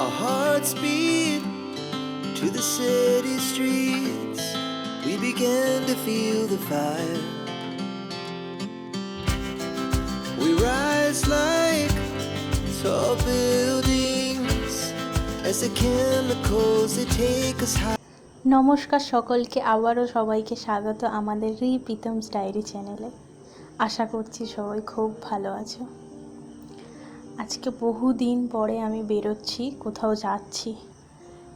Our hearts beat to the city streets. We began to feel the fire. We rise like tall buildings as the chemicals they take us high. নমস্কার সকলকে, আবারও সবাইকে স্বাগত আমাদের প্রীতমস diary চ্যানেলে। আশা করছি সবাই খুব ভালো আছো। আজকে বহুদিন পরে আমি বেরোচ্ছি, কোথাও যাচ্ছি।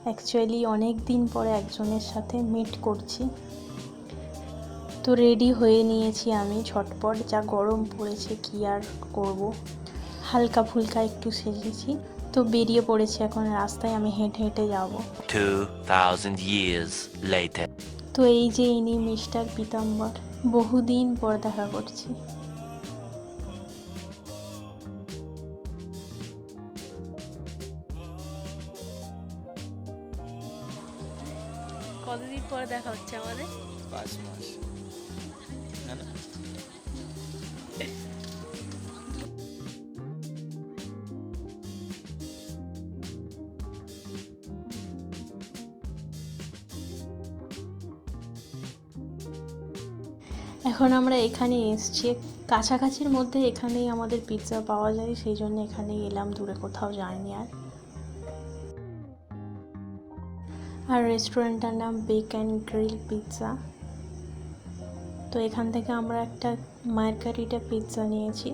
অ্যাকচুয়ালি অনেক দিন পরে একজনের সাথে মিট করছি। তো রেডি হয়ে নিয়েছি আমি ঝটপট, যা গরম পড়েছে কি আর করব, হালকা ফুলকা একটু সেজেছি। তো বেরিয়ে পড়েছি এখন রাস্তায়, আমি হেঁটে হেঁটে যাব। 2000 years later. তো এই যে ইনি মিস্টার পীতাম্বর, বহুদিন পর দেখা করছি। কতদিন পর দেখা হচ্ছে আমাদের? 5 মাস। এখন আমরা এখানে এসছি, কাছাকাছির মধ্যে এখানেই আমাদের পিৎজা পাওয়া যায়, সেই জন্য এখানেই এলাম, দূরে কোথাও যাইনি। আর রেস্টুরেন্টটার নাম বেক অ্যান্ড গ্রিল পিৎজা। তো এখান থেকে আমরা একটা মার্গারিটা পিৎজা নিয়েছি।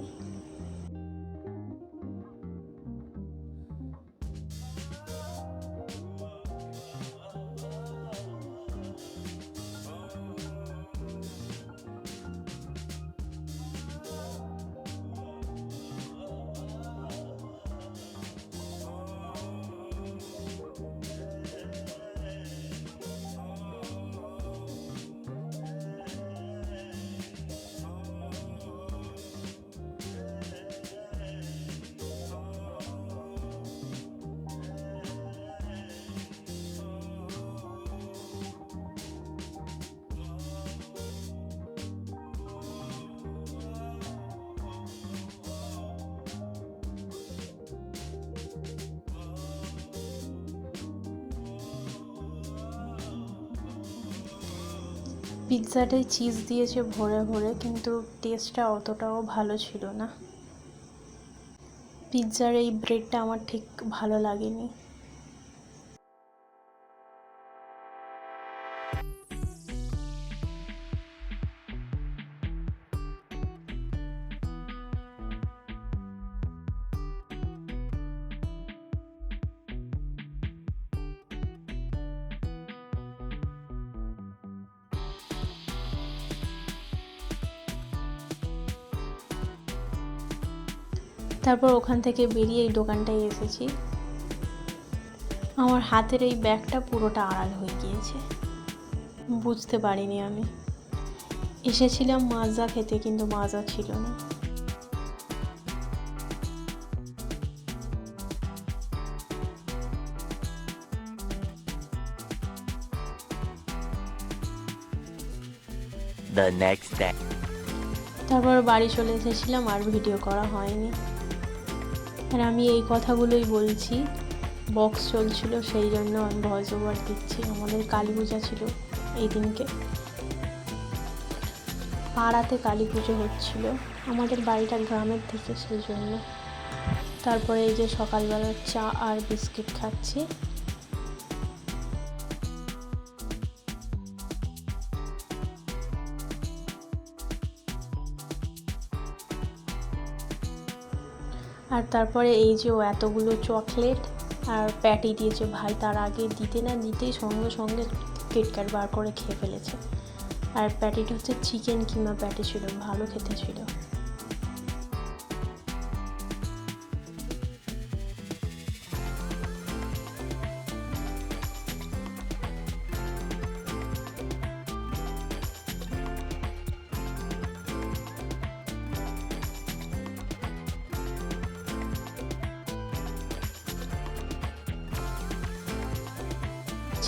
পিৎজাটায় চিজ দিয়েছে ভরে ভরে, কিন্তু টেস্টটা অতটাও ভালো ছিল না। পিৎজার এই ব্রেডটা আমার ঠিক ভালো লাগেনি। তারপর ওখান থেকে বেরিয়ে এই দোকানটায় এসেছি। আমার হাতের এই ব্যাগটা পুরোটা আড়াল হয়ে গিয়েছে, বুঝতে পারিনি আমি। এসেছিলাম মাজা খেতে, কিন্তু মাজা ছিল না। The next day. তারপর বাড়ি চলে এসেছিলাম, আর ভিডিও করা হয়নি। আর আমি এই কথাগুলোই বলছি, বক্স চলছিল সেই জন্য আমি ভয়েস ওভার দিচ্ছি। আমাদের কালী পূজা ছিল এই দিনকে, পাড়াতে কালী পুজো হচ্ছিল, আমাদের বাড়িটা গ্রামের দিকে, সেই জন্য। তারপরে এই যে সকালবেলা চা আর বিস্কিট খাচ্ছি। আর তারপরে এই যে ও এতগুলো চকলেট আর প্যাটি দিয়েছে ভাই, তার আগে দিতে না দিতেই সঙ্গে সঙ্গে কিটক্যাট বার করে খেয়ে ফেলেছে। আর প্যাটিটা হচ্ছে চিকেন কিমা প্যাটি ছিল, ভালো খেতে ছিল।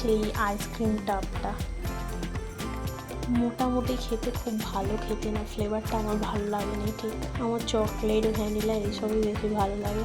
সেই আইসক্রিম টাপটা মোটামুটি খেতে খুব ভালো, খেতে না, ফ্লেভারটা আমার ভালো লাগেনি ঠিক। আমার চকলেট ভ্যানিলা এইসবই বেশি ভালো লাগে।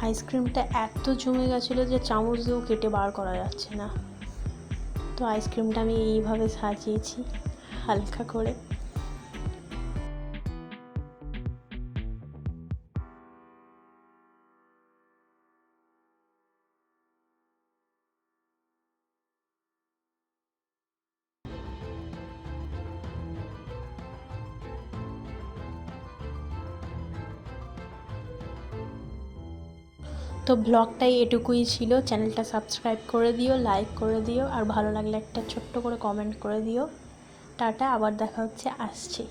আইসক্রিমটা এত জমে গেছিলো যে চামচ দিয়েও কেটে বার করা যাচ্ছে না। তো আইসক্রিমটা আমি এইভাবে সাজিয়েছি হালকা করে। তো ব্লগটাই এটুকুই ছিল। চ্যানেলটা সাবস্ক্রাইব করে দিও, লাইক করে দিও, আর ভালো লাগলে একটা ছোট্ট করে কমেন্ট করে দিও। টাটা, আবার দেখা হচ্ছে, আসছি।